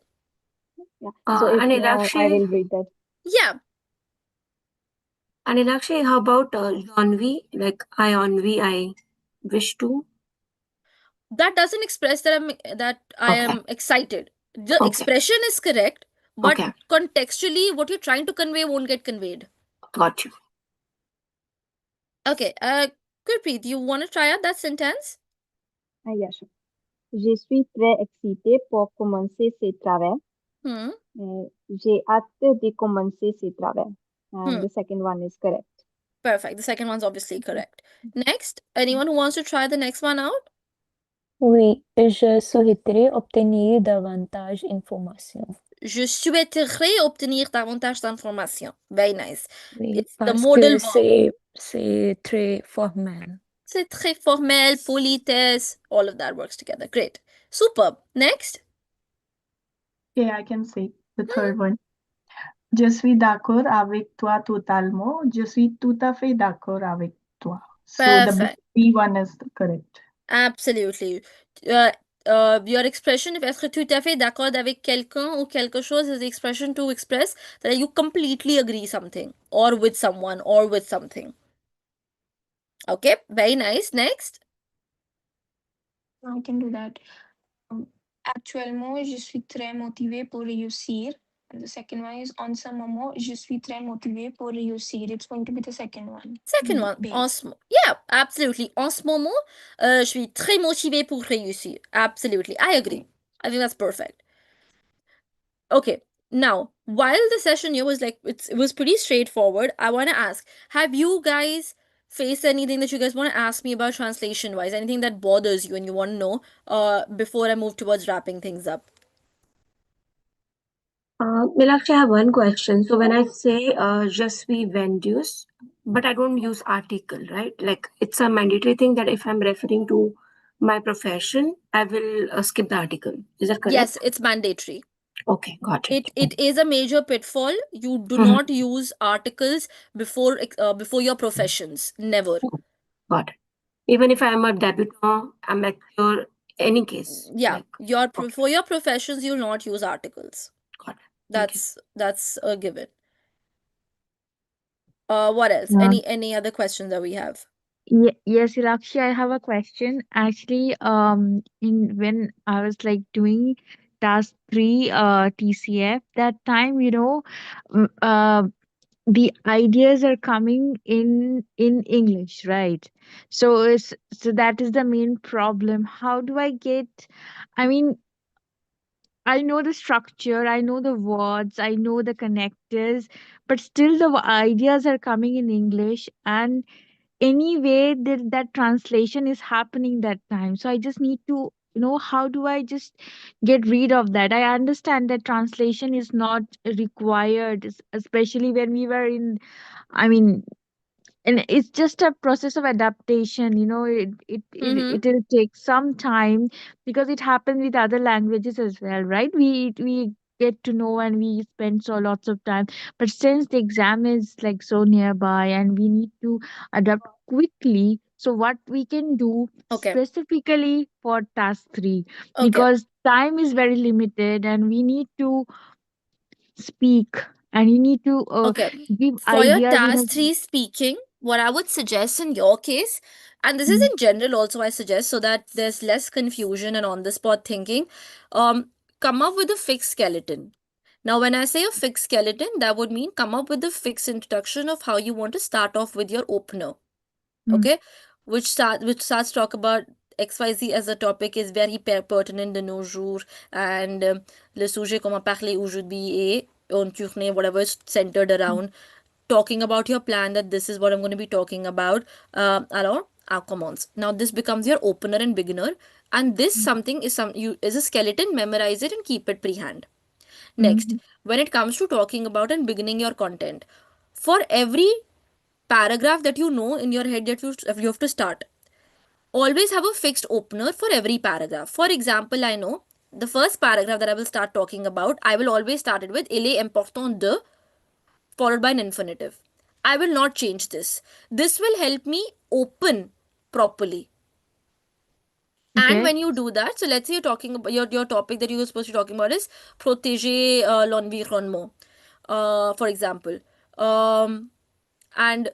Speaker 3: Yeah. So if I will read that.
Speaker 1: Yeah.
Speaker 2: Anilakshi, how about envy? Like I envy, I wish to.
Speaker 1: That doesn't express that I am excited. The expression is correct, but contextually, what you're trying to convey won't get conveyed.
Speaker 2: Got you.
Speaker 1: Okay. Gurpreet, you want to try out that sentence?
Speaker 3: Yeah, sure. Je suis très excité pour commencer ce travail. J'ai hâte de commencer ce travail. And the second one is correct.
Speaker 1: Perfect. The second one's obviously correct. Next, anyone who wants to try the next one out?
Speaker 6: Oui, je souhaiterais obtenir davantage d'informations.
Speaker 1: Je souhaiterais obtenir davantage d'informations. Very nice.
Speaker 6: Oui,
Speaker 1: It's the
Speaker 6: parce
Speaker 1: modal
Speaker 6: que
Speaker 1: verb.
Speaker 6: c'est très formel.
Speaker 1: C'est très formel, politesse, all of that works together. Great. Superb. Next.
Speaker 7: Yeah, I can say the third one. Je suis d'accord avec toi totalement. Je suis tout à fait d'accord avec toi. So the B one is correct.
Speaker 1: Absolutely. Your expression, if être tout à fait d'accord avec quelqu'un ou quelque chose, is the expression to express that you completely agree something or with someone or with something. Okay, very nice. Next.
Speaker 4: I can do that. Actuellement, je suis très motivée pour réussir. And the second one is en ce moment, je suis très motivée pour réussir. It's going to be the second one.
Speaker 1: Second one. Yeah, absolutely. En ce moment, je suis très motivée pour réussir. Absolutely. I agree. I think that's perfect. Okay. Now, while the session here was like, it was pretty straightforward, I want to ask, have you guys faced anything that you guys want to ask me about translation wise? Anything that bothers you and you want to know before I move towards wrapping things up?
Speaker 2: Milakshi, I have one question. So when I say je suis vendeuse, but I don't use article, right? Like it's a mandatory thing that if I'm referring to my profession, I will skip the article. Is that correct?
Speaker 1: Yes, it's mandatory.
Speaker 2: Okay, got it.
Speaker 1: It is a major pitfall. You do
Speaker 2: Mhm.
Speaker 1: not use articles before your professions. Never.
Speaker 2: Got it. Even if I'm a debutant, I'm actually any case.
Speaker 1: Yeah,
Speaker 2: Like, okay,
Speaker 1: for your professions, you'll not use articles.
Speaker 2: got it. Thank you.
Speaker 1: That's a given. What else?
Speaker 8: Uh,
Speaker 1: Any other questions that we have?
Speaker 8: yes, Ilakshi, I have a question. Actually, in when I was like doing task 3, TCF, that time, mm, uh, the ideas are coming in English, right? So that is the main problem. How do I get? I mean, I know the structure, I know the words, I know the connectors, but still the ideas are coming in English, and anyway that translation is happening that time. So I just need to how do I just get rid of that? I understand that translation is not required, especially when we were in, I mean, and it's just a process of adaptation.
Speaker 1: Mm-hmm.
Speaker 8: It'll take some time, because it happens with other languages as well, right? We get to know and we spend so lots of time, but since the exam is like so nearby and we need to adapt quickly, so what we can do
Speaker 1: Okay.
Speaker 8: specifically for task 3,
Speaker 1: Okay.
Speaker 8: because time is very limited and we need to speak and you need to
Speaker 1: Okay.
Speaker 8: give
Speaker 1: For your
Speaker 8: ideas in a.
Speaker 1: task 3 speaking, what I would suggest in your case, and this is
Speaker 8: Mm,
Speaker 1: in general also, I suggest so that there's less confusion and on the spot thinking, um, come up with a fixed skeleton. Now, when I say a fixed skeleton, that would mean come up with a fixed introduction of how you want to start off with your opener.
Speaker 8: mm,
Speaker 1: Okay, which starts talk about XYZ as a topic is very pertinent de nos jours, and le sujet qu'on va parler aujourd'hui est on tourne, whatever is centered around talking about your plan, that this is what I'm going to be talking about. Alors, on commence. Now this becomes your opener and beginner, and this something is a skeleton. Memorize it and keep it pre-hand. Next,
Speaker 8: mm,
Speaker 1: when it comes to talking about and beginning your content, for every paragraph that you know in your head that you have to start, always have a fixed opener for every paragraph. For example, I know the first paragraph that I will start talking about, I will always start it with il est important de, followed by an infinitive. I will not change this. This will help me open properly. And
Speaker 8: okay.
Speaker 1: when you do that, so let's say you're talking about your topic that you're supposed to be talking about is protéger l'environnement, for example. And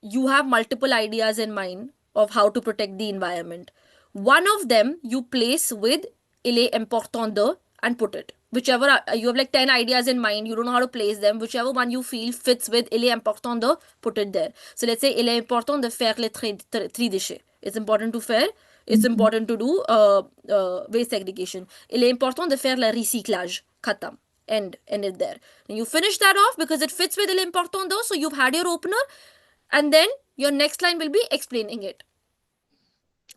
Speaker 1: you have multiple ideas in mind of how to protect the environment. One of them you place with il est important de and put it. Whichever you have like 10 ideas in mind, you don't know how to place them. Whichever one you feel fits with il est important de, put it there. So let's say il est important de faire les tri déchets. It's important to faire. It's
Speaker 8: Mhm.
Speaker 1: important to do waste segregation. Il est important de faire le recyclage. Khatam. End it there. And you finish that off because it fits with il est important de. So you've had your opener, and then your next line will be explaining it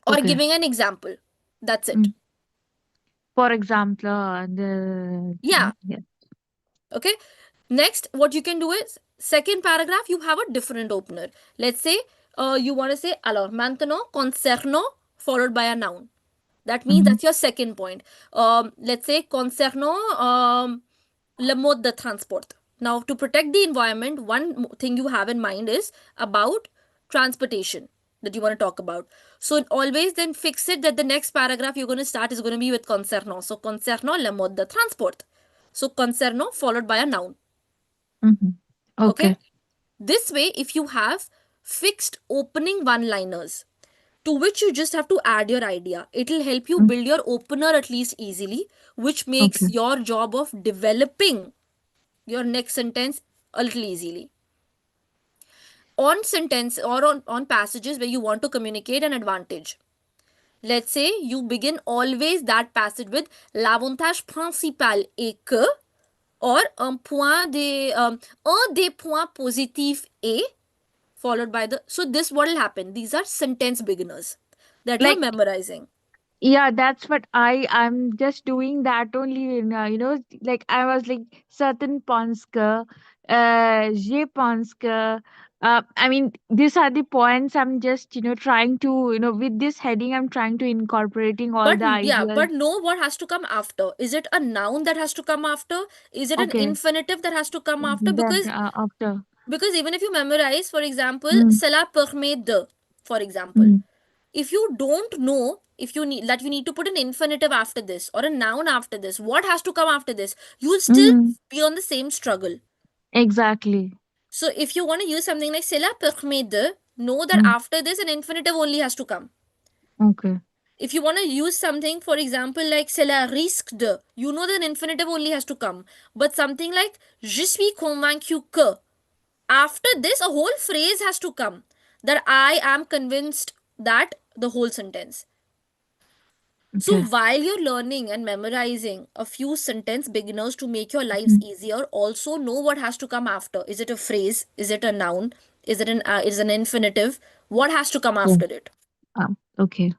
Speaker 1: or
Speaker 8: Okay.
Speaker 1: giving an example. That's it.
Speaker 8: Mm. For example, the
Speaker 1: Yeah.
Speaker 8: yeah.
Speaker 1: Okay. Next, what you can do is second paragraph, you have a different opener. Let's say you want to say alors maintenant concernant followed by a noun. That means
Speaker 8: Mhm.
Speaker 1: that's your second point. Let's say concernant le mode de transport. Now, to protect the environment, one thing you have in mind is about transportation that you want to talk about. So always then fix it that the next paragraph you're going to start is going to be with concernant. So concernant le mode de transport. So concernant followed by a noun.
Speaker 8: Mhm.
Speaker 1: Okay.
Speaker 8: Okay.
Speaker 1: This way, if you have fixed opening one liners to which you just have to add your idea, it'll help you
Speaker 8: Mm.
Speaker 1: build your opener at least easily, which makes
Speaker 8: Okay.
Speaker 1: your job of developing your next sentence a little easily. On sentence or on passages where you want to communicate an advantage. Let's say you begin always that passage with l'avantage principal est que, or un des points positifs et followed by the. So this what will happen. These are sentence beginners that you're
Speaker 8: Like,
Speaker 1: memorizing.
Speaker 8: yeah, that's what I'm just doing that only in, like I was like certain Ponska, je Ponska. I mean, these are the points I'm just, trying to, with this heading, I'm trying to incorporating all
Speaker 1: But
Speaker 8: the
Speaker 1: yeah,
Speaker 8: ideas.
Speaker 1: but know what has to come after. Is it a noun that has to come after? Is it an
Speaker 8: Okay.
Speaker 1: infinitive that has to come after?
Speaker 8: That after.
Speaker 1: Because even if you memorize, for example,
Speaker 8: Mm,
Speaker 1: cela permet de, for example,
Speaker 8: mm,
Speaker 1: if you don't know, if you need that, you need to put an infinitive after this or a noun after this, what has to come after this, you'll still
Speaker 8: mm,
Speaker 1: be on the same struggle.
Speaker 8: exactly.
Speaker 1: So if you want to use something like cela permet de, know that
Speaker 8: Mm,
Speaker 1: after this an infinitive only has to come.
Speaker 8: okay.
Speaker 1: If you want to use something, for example, like cela risque de, you know that an infinitive only has to come. But something like je suis convaincu que, after this a whole phrase has to come, that I am convinced that, the whole sentence. So
Speaker 8: Okay.
Speaker 1: while you're learning and memorizing a few sentence beginners to make your lives
Speaker 8: Mm,
Speaker 1: easier, also know what has to come after. Is it a phrase? Is it a noun? Is an infinitive? What has to come
Speaker 8: okay.
Speaker 1: after it?
Speaker 8: Okay.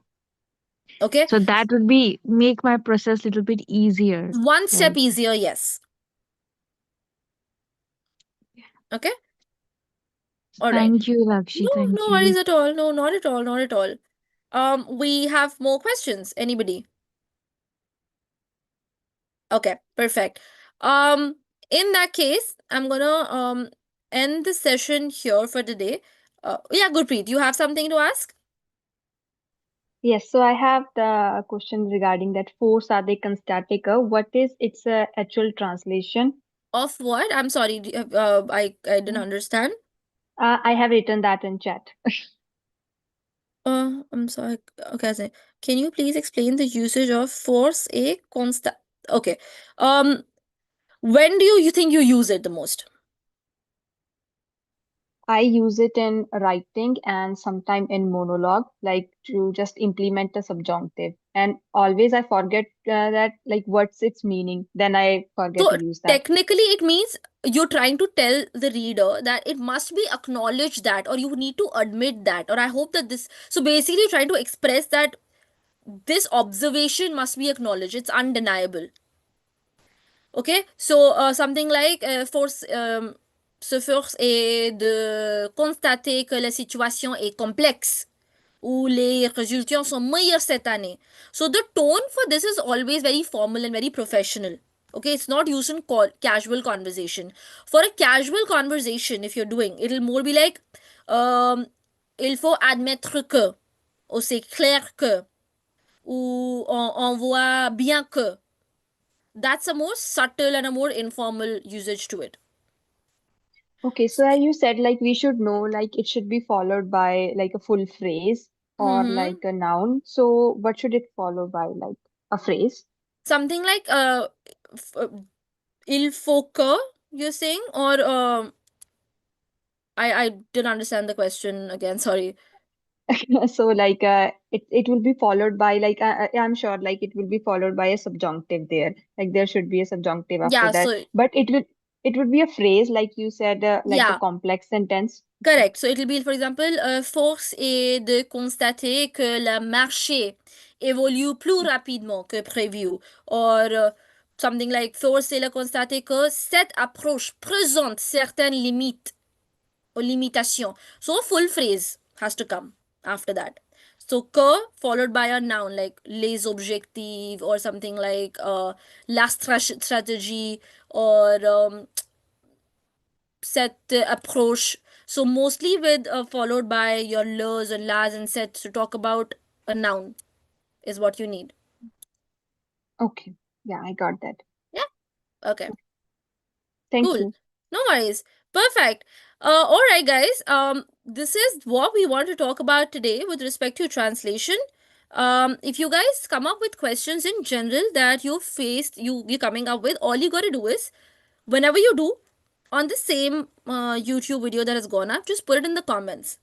Speaker 1: Okay,
Speaker 8: So that would be make my process little bit easier,
Speaker 1: one step
Speaker 8: right?
Speaker 1: easier, yes. Okay, all right.
Speaker 8: Thank you, Lakshi.
Speaker 1: No,
Speaker 8: Thank
Speaker 1: no
Speaker 8: you.
Speaker 1: worries at all. No, not at all. Not at all. We have more questions. Anybody? Okay, perfect. Um, in that case, I'm gonna end the session here for today. Yeah, Gurpreet, you have something to ask?
Speaker 3: Yes, so I have the question regarding that force ade constatica. What is its actual translation?
Speaker 1: Of what? I'm sorry, I didn't understand.
Speaker 3: I have written that in chat.
Speaker 1: I'm sorry. Okay, can you please explain the usage of force a constant? Okay. Um, when do you think you use it the most?
Speaker 3: I use it in writing and sometime in monologue, like to just implement a subjunctive. And always I forget that, like, what's its meaning. Then I forget
Speaker 1: So
Speaker 3: to use that.
Speaker 1: technically, it means you're trying to tell the reader that it must be acknowledged that, or you need to admit that, or I hope that this. So basically, you're trying to express that this observation must be acknowledged. It's undeniable. Okay, so something like force. Ce force est de constater que la situation est complexe ou les résultats sont meilleurs cette année. So the tone for this is always very formal and very professional. Okay, it's not used in casual conversation. For a casual conversation, if you're doing, it'll more be like, il faut admettre que, ou c'est clair que, ou on voit bien que. That's a more subtle and a more informal usage to it.
Speaker 3: Okay, so as you said, like we should know, like it should be followed by like a full phrase or
Speaker 1: Mm-hmm.
Speaker 3: like a noun. So what should it follow by, like a phrase?
Speaker 1: Something like uh, il faut que, you're saying, or I didn't understand the question again. Sorry.
Speaker 3: So like it will be followed by like I'm sure like it will be followed by a subjunctive there. Like there should be a subjunctive after
Speaker 1: Yeah.
Speaker 3: that.
Speaker 1: So
Speaker 3: But it would be a phrase like you said, like a
Speaker 1: yeah,
Speaker 3: complex sentence. Okay.
Speaker 1: correct. So it will be, for example, force est de constater que le marché évolue plus rapidement que prévu, or something like force est de constater que cette approche présente certaines limites or limitations. So a full phrase has to come after that. So que followed by a noun like les objectifs, or something like la stratégie, or cette approche. So mostly with followed by your les and las and sets to talk about a noun is what you need.
Speaker 3: Okay. Yeah, I got that.
Speaker 1: Yeah. Okay.
Speaker 3: Thank
Speaker 1: Cool.
Speaker 3: you.
Speaker 1: No worries. Perfect. All right, guys. This is what we want to talk about today with respect to translation. If you guys come up with questions in general that you faced, you're coming up with, all you got to do is, whenever you do, on the same YouTube video that has gone up, just put it in the comments.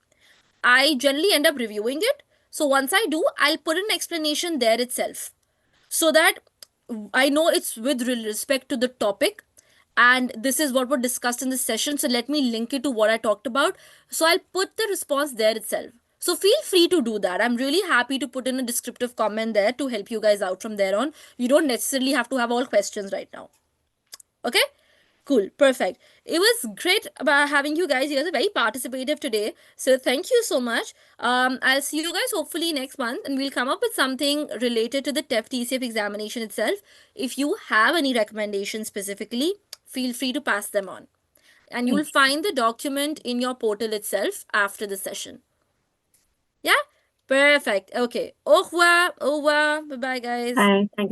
Speaker 1: I generally end up reviewing it. So once I do, I'll put an explanation there itself, so that I know it's with respect to the topic, and this is what was discussed in this session. So let me link it to what I talked about. So I'll put the response there itself. So feel free to do that. I'm really happy to put in a descriptive comment there to help you guys out from there on. You don't necessarily have to have all questions right now. Okay? Cool, perfect. It was great about having you guys. You guys are very participative today. So thank you so much. I'll see you guys hopefully next month, and we'll come up with something related to the TEF TCF examination itself. If you have any recommendations specifically, feel free to pass them on. And you will find the document in your portal itself after the session. Yeah? Perfect. Okay. Au revoir. Au revoir. Bye-bye, guys.
Speaker 2: Thank you.